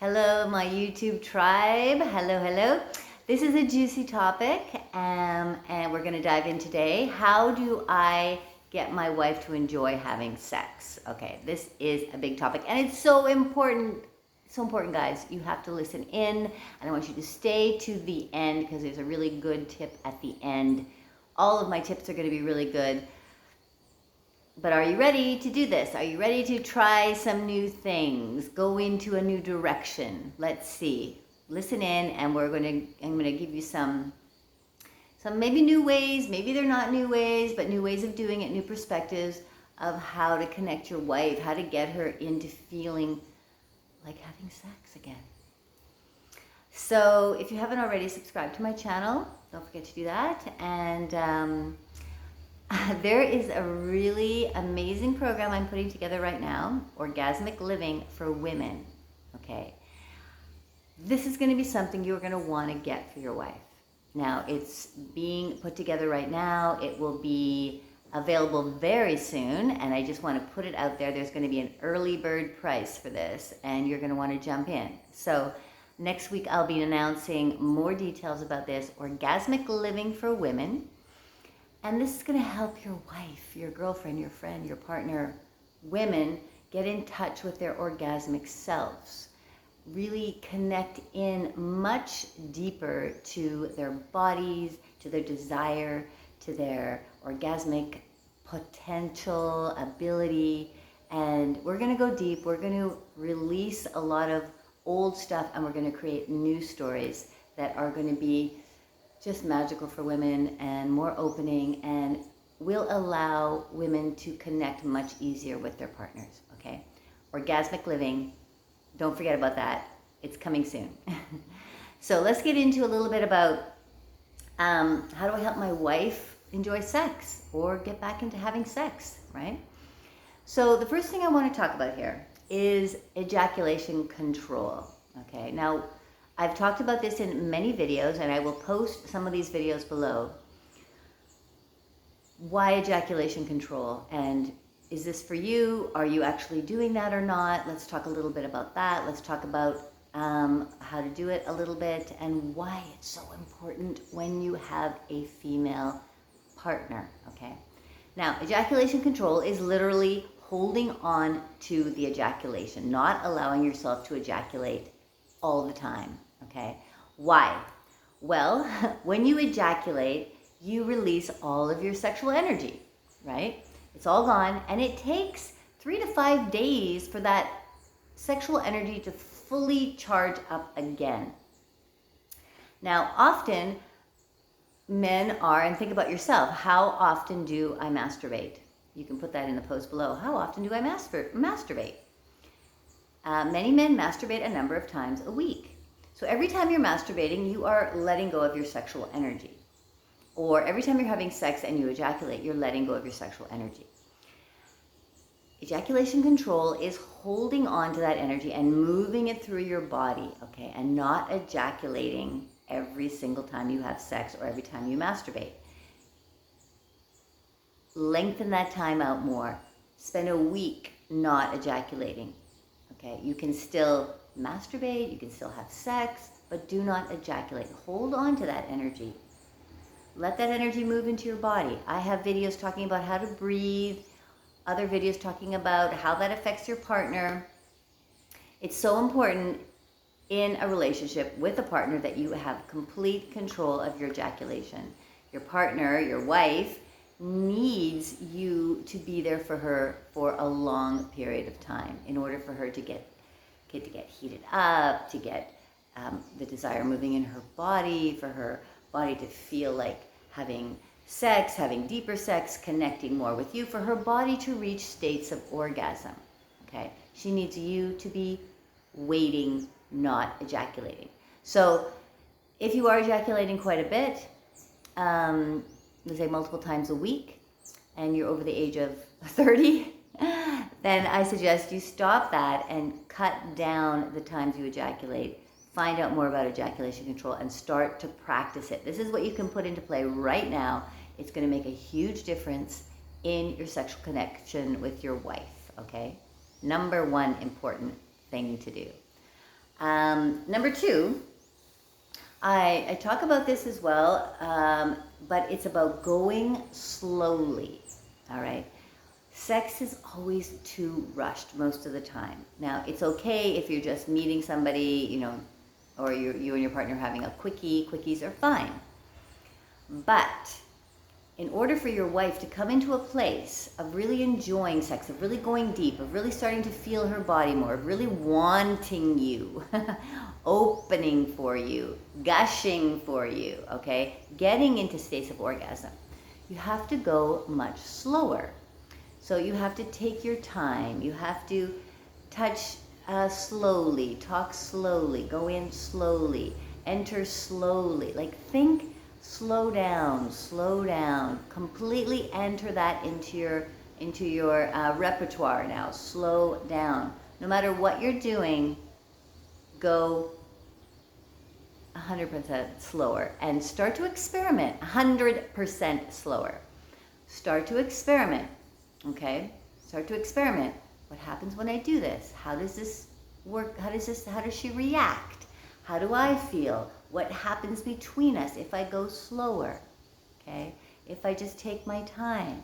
Hello, my YouTube tribe. Hello, hello. This is a juicy topic, and we're going to dive in today. How do I get my wife to enjoy having sex? Okay, this is a big topic, and it's so important. So important, guys. You have to listen in, and I want you to stay to the end because there's a really good tip at the end. All of my tips are going to be really good. But are you ready to do this? Are you ready to try some new things? Go into a new direction? Let's see. Listen in, and I'm gonna give you some maybe new ways, maybe they're not new ways, but new ways of doing it, new perspectives of how to connect your wife, how to get her into feeling like having sex again. So if you haven't already subscribed to my channel, don't forget to do that. And there is a really amazing program I'm putting together right now, Orgasmic Living for women, okay? This is going to be something you're going to want to get for your wife. Now, it's being put together right now. It will be available very soon, and I just want to put it out there. There's going to be an early bird price for this, and you're going to want to jump in. So next week, I'll be announcing more details about this, Orgasmic Living for women. And this is going to help your wife, your girlfriend, your friend, your partner, women, get in touch with their orgasmic selves. Really connect in much deeper to their bodies, to their desire, to their orgasmic potential, ability. And we're going to go deep. We're going to release a lot of old stuff, and we're going to create new stories that are going to be just magical for women and more opening, and will allow women to connect much easier with their partners, okay? Orgasmic Living, don't forget about that. It's coming soon. So let's get into a little bit about how do I help my wife enjoy sex or get back into having sex, right? So the first thing I want to talk about here is ejaculation control, okay? Now, I've talked about this in many videos, and I will post some of these videos below. Why ejaculation control? And is this for you? Are you actually doing that or not? Let's talk a little bit about that. Let's talk about how to do it a little bit and why it's so important when you have a female partner, okay? Now, ejaculation control is literally holding on to the ejaculation, not allowing yourself to ejaculate all the time, okay? Why? Well, when you ejaculate, you release all of your sexual energy, right? It's all gone, and it takes 3 to 5 days for that sexual energy to fully charge up again. Now, often men are, and think about yourself, how often do I masturbate? You can put that in the post below. How often do I masturbate? Many men masturbate a number of times a week. So every time you're masturbating, you are letting go of your sexual energy. Or every time you're having sex and you ejaculate, you're letting go of your sexual energy. Ejaculation control is holding on to that energy and moving it through your body, okay? And not ejaculating every single time you have sex or every time you masturbate. Lengthen that time out more. Spend a week not ejaculating. Okay, you can still masturbate, you can still have sex, but do not ejaculate. Hold on to that energy. Let that energy move into your body. I have videos talking about how to breathe, other videos talking about how that affects your partner. It's so important in a relationship with a partner that you have complete control of your ejaculation. Your partner, your wife, needs you to be there for her for a long period of time in order for her to get heated up, to get the desire moving in her body, for her body to feel like having sex, having deeper sex, connecting more with you, for her body to reach states of orgasm, okay? She needs you to be waiting, not ejaculating. So if you are ejaculating quite a bit, let's say multiple times a week, and you're over the age of 30, then I suggest you stop that and cut down the times you ejaculate. Find out more about ejaculation control and start to practice it. This is what you can put into play right now. It's going to make a huge difference in your sexual connection with your wife, okay? Number one important thing to do. Number two, I talk about this as well, but it's about going slowly, all right? Sex is always too rushed most of the time. Now, it's okay if you're just meeting somebody, you know, or you and your partner having a quickie. Quickies are fine. But in order for your wife to come into a place of really enjoying sex, of really going deep, of really starting to feel her body more, of really wanting you, opening for you, gushing for you, okay, getting into states of orgasm, you have to go much slower. So you have to take your time. You have to touch slowly, talk slowly, go in slowly, enter slowly. Like think, slow down. Completely enter that into your repertoire now. Slow down. No matter what you're doing, go 100% slower and start to experiment. 100% slower. Start to experiment. Okay, start to experiment. What happens when I do this? How does this work? How does she react? How do I feel? What happens between us if I go slower? Okay, if I just take my time.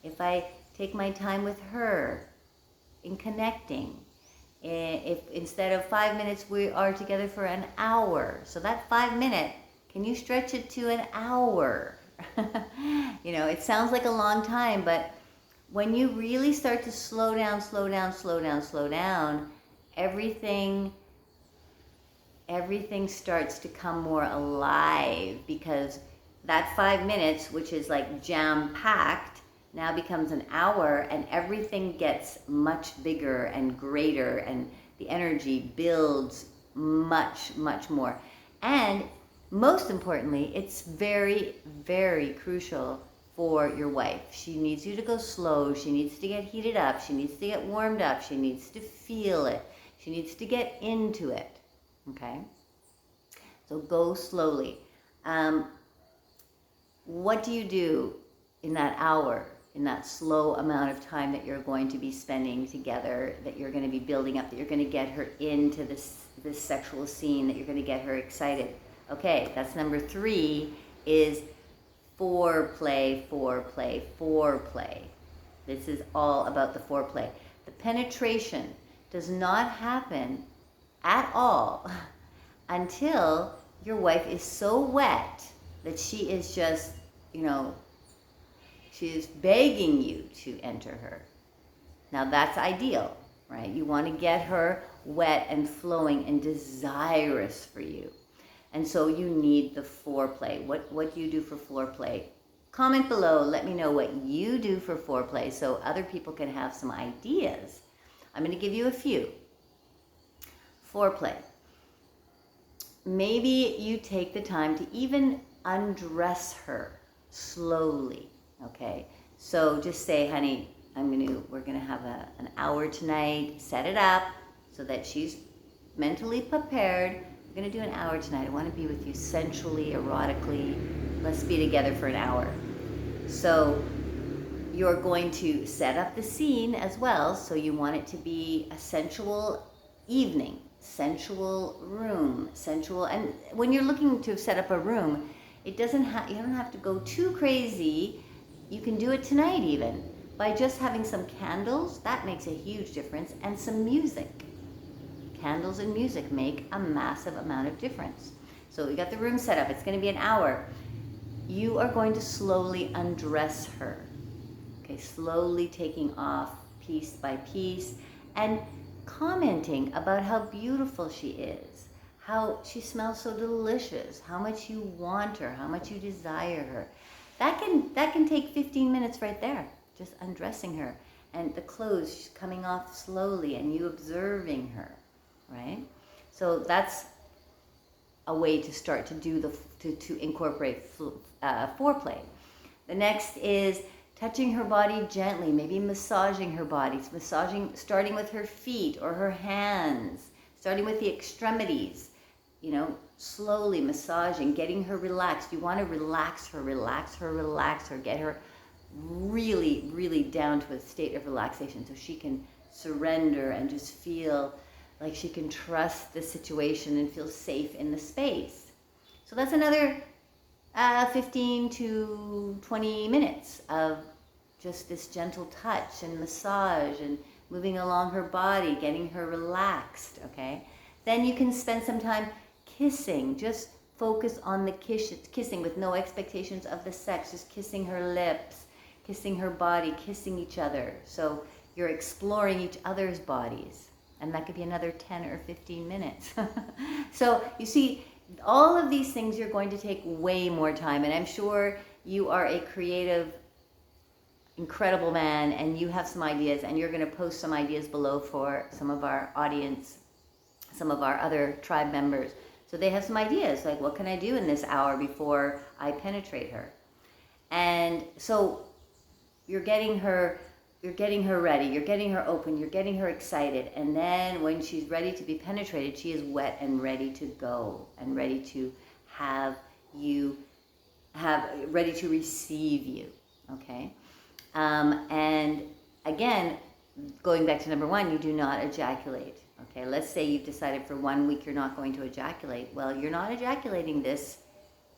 If I take my time with her in connecting. If instead of 5 minutes we are together for an hour. So that 5 minute, can you stretch it to an hour? You know, it sounds like a long time, but when you really start to slow down, everything starts to come more alive, because that 5 minutes, which is like jam-packed, now becomes an hour, and everything gets much bigger and greater, and the energy builds much, much more. And most importantly, it's very, very crucial for your wife. She needs you to go slow. She needs to get heated up. She needs to get warmed up. She needs to feel it. She needs to get into it. Okay? So go slowly. What do you do in that hour, in that slow amount of time that you're going to be spending together, that you're going to be building up, that you're going to get her into this sexual scene, that you're going to get her excited? Okay, that's number 3, is foreplay. This is all about the foreplay. The penetration does not happen at all until your wife is so wet that she is just, you know, she is begging you to enter her. Now that's ideal, right? You want to get her wet and flowing and desirous for you. And so you need the foreplay. What do you do for foreplay? Comment below. Let me know what you do for foreplay so other people can have some ideas. I'm going to give you a few. Foreplay. Maybe you take the time to even undress her slowly. Okay? So just say, honey, we're going to have an hour tonight. Set it up so that she's mentally prepared. We're going to do an hour tonight. I want to be with you sensually, erotically. Let's be together for an hour. So you're going to set up the scene as well. So you want it to be a sensual evening, sensual room, sensual. And when you're looking to set up a room, you don't have to go too crazy. You can do it tonight even by just having some candles. That makes a huge difference. And some music. Candles and music make a massive amount of difference. So we got the room set up. It's going to be an hour. You are going to slowly undress her. Okay, slowly taking off piece by piece and commenting about how beautiful she is, how she smells so delicious, how much you want her, how much you desire her. That can take 15 minutes right there, just undressing her, and the clothes coming off slowly and you observing her. Right? So that's a way to start to do to incorporate foreplay. The next is touching her body gently, maybe massaging her body, starting with her feet or her hands, starting with the extremities, you know, slowly massaging, getting her relaxed. You want to relax her, get her really, really down to a state of relaxation so she can surrender and just feel like she can trust the situation and feel safe in the space. So that's another 15 to 20 minutes of just this gentle touch and massage and moving along her body, getting her relaxed, okay? Then you can spend some time kissing. Just focus on the kissing with no expectations of the sex, just kissing her lips, kissing her body, kissing each other. So you're exploring each other's bodies, and that could be another 10 or 15 minutes. So you see, all of these things you're going to take way more time, and I'm sure you are a creative, incredible man, and you have some ideas, and you're going to post some ideas below for some of our audience, some of our other tribe members. So they have some ideas, like, what can I do in this hour before I penetrate her? And so you're getting her ready, you're getting her open, you're getting her excited, and then when she's ready to be penetrated, she is wet and ready to go, and ready to ready to receive you, okay? And again, going back to number one, you do not ejaculate. Okay, let's say you've decided for 1 week you're not going to ejaculate. Well, you're not ejaculating this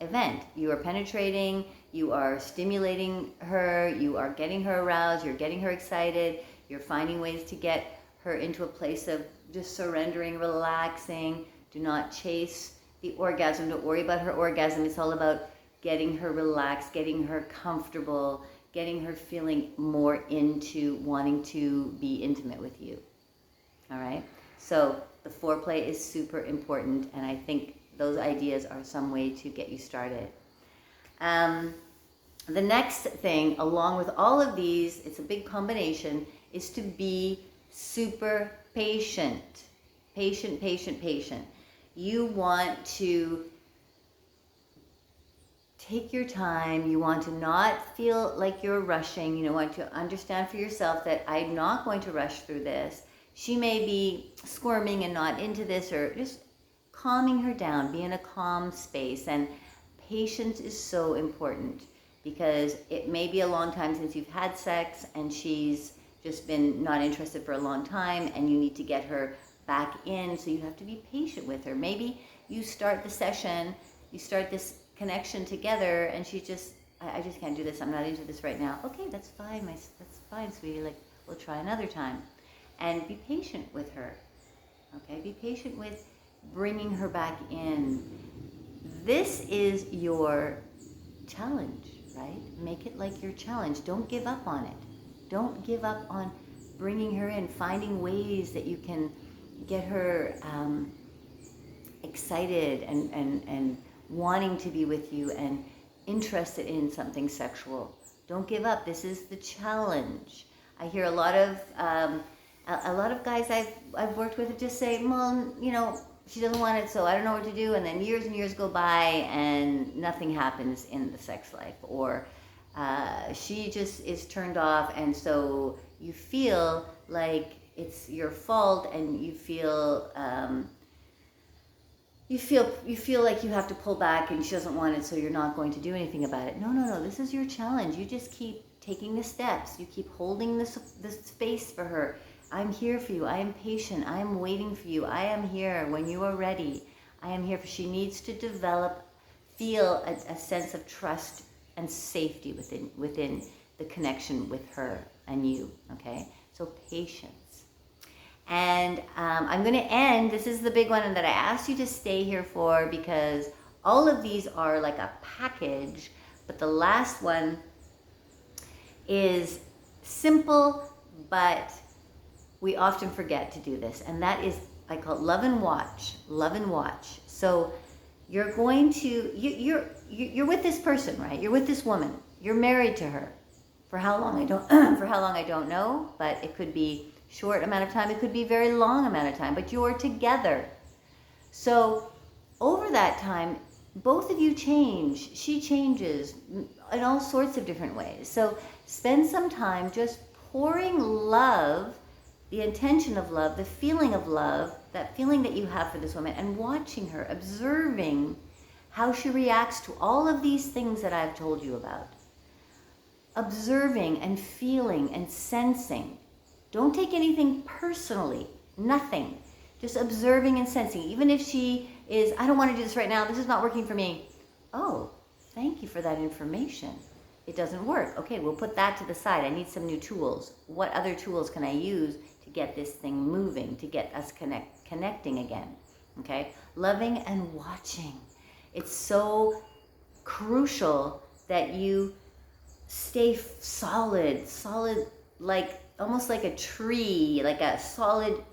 event. You are penetrating, you are stimulating her, you are getting her aroused, you're getting her excited, you're finding ways to get her into a place of just surrendering, relaxing. Do not chase the orgasm. Don't worry about her orgasm. It's all about getting her relaxed, getting her comfortable, getting her feeling more into wanting to be intimate with you. All right? So the foreplay is super important, and I think those ideas are some way to get you started. The next thing, along with all of these, it's a big combination, is to be super patient. Patient, patient, patient. You want to take your time. You want to not feel like you're rushing. You want to understand for yourself that I'm not going to rush through this. She may be squirming and not into this, or just calming her down, be in a calm space. And patience is so important, because it may be a long time since you've had sex and she's just been not interested for a long time, and you need to get her back in, so you have to be patient with her. Maybe you start the session, you start this connection together, and she just, I just can't do this, I'm not into this right now. Okay, that's fine, that's fine, sweetie, like, we'll try another time. And be patient with her, okay? Be patient with bringing her back in. This is your challenge, right? Make it like your challenge. Don't give up on it. Don't give up on bringing her in, finding ways that you can get her excited and wanting to be with you and interested in something sexual. Don't give up. This is the challenge. I hear a lot of guys I've worked with just say, well, she doesn't want it, so I don't know what to do. And then years and years go by and nothing happens in the sex life, or she just is turned off, and so you feel like it's your fault, and you feel like you have to pull back, and she doesn't want it, so you're not going to do anything about it. No. This is your challenge. You just keep taking the steps. You keep holding this space for her. I'm here for you. I am patient. I am waiting for you. I am here when you are ready. I am here. She needs to feel a sense of trust and safety within the connection with her and you, okay? So patience. And I'm going to end. This is the big one that I asked you to stay here for, because all of these are like a package, but the last one is simple, but we often forget to do this, and that is, I call it love and watch. Love and watch. So you're going to, you're with this person, right? You're with this woman. You're married to her. For how long I don't know, but it could be short amount of time. It could be very long amount of time, but you're together. So over that time, both of you change. She changes in all sorts of different ways. So spend some time just pouring love, the intention of love, the feeling of love, that feeling that you have for this woman, and watching her, observing how she reacts to all of these things that I've told you about. Observing and feeling and sensing. Don't take anything personally, nothing. Just observing and sensing. Even if she is, I don't want to do this right now, this is not working for me. Oh, thank you for that information. It doesn't work. Okay, we'll put that to the side. I need some new tools. What other tools can I use to get this thing moving, to get us connecting again? Okay, loving and watching. It's so crucial that you stay solid, like almost like a tree, like a solid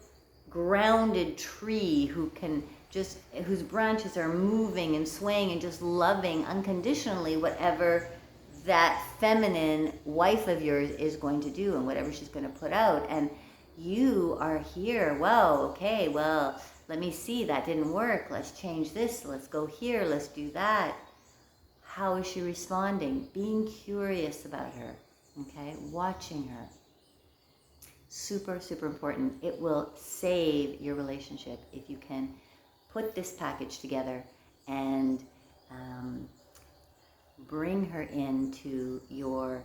grounded tree whose branches are moving and swaying and just loving unconditionally whatever that feminine wife of yours is going to do and whatever she's going to put out. And you are here. Well, okay, well, let me see, that didn't work. Let's change this. Let's go here. Let's do that. How is she responding? Being curious about her, okay? Watching her. Super, super important. It will save your relationship if you can put this package together and bring her into your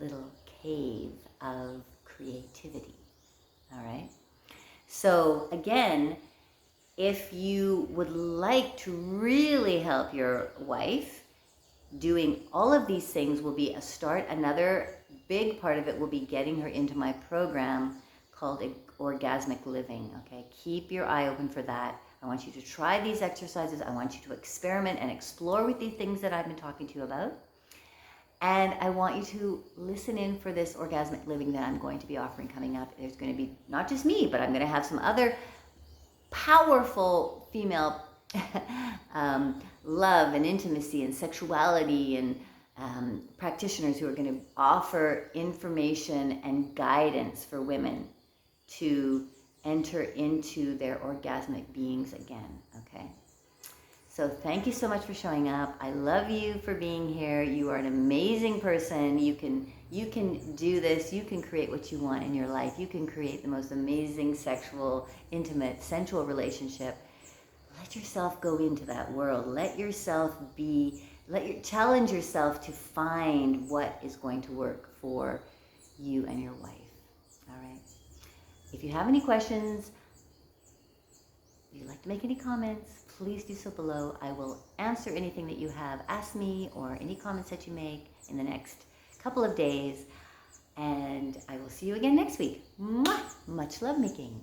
little cave of creativity. All right? So again, if you would like to really help your wife, doing all of these things will be a start. Another big part of it will be getting her into my program called Orgasmic Living. Okay, keep your eye open for that. I want you to try these exercises. I want you to experiment and explore with these things that I've been talking to you about. And I want you to listen in for this Orgasmic Living that I'm going to be offering coming up. There's going to be not just me, but I'm going to have some other powerful female love and intimacy and sexuality and practitioners who are going to offer information and guidance for women to enter into their orgasmic beings again, okay? So thank you so much for showing up. I love you for being here. You are an amazing person. You can do this. You can create what you want in your life. You can create the most amazing sexual, intimate, sensual relationship. Let yourself go into that world. Challenge yourself to find what is going to work for you and your wife. All right. If you have any questions, if you'd like to make any comments, please do so below. I will answer anything that you have asked me or any comments that you make in the next couple of days. And I will see you again next week. Mwah! Much love making.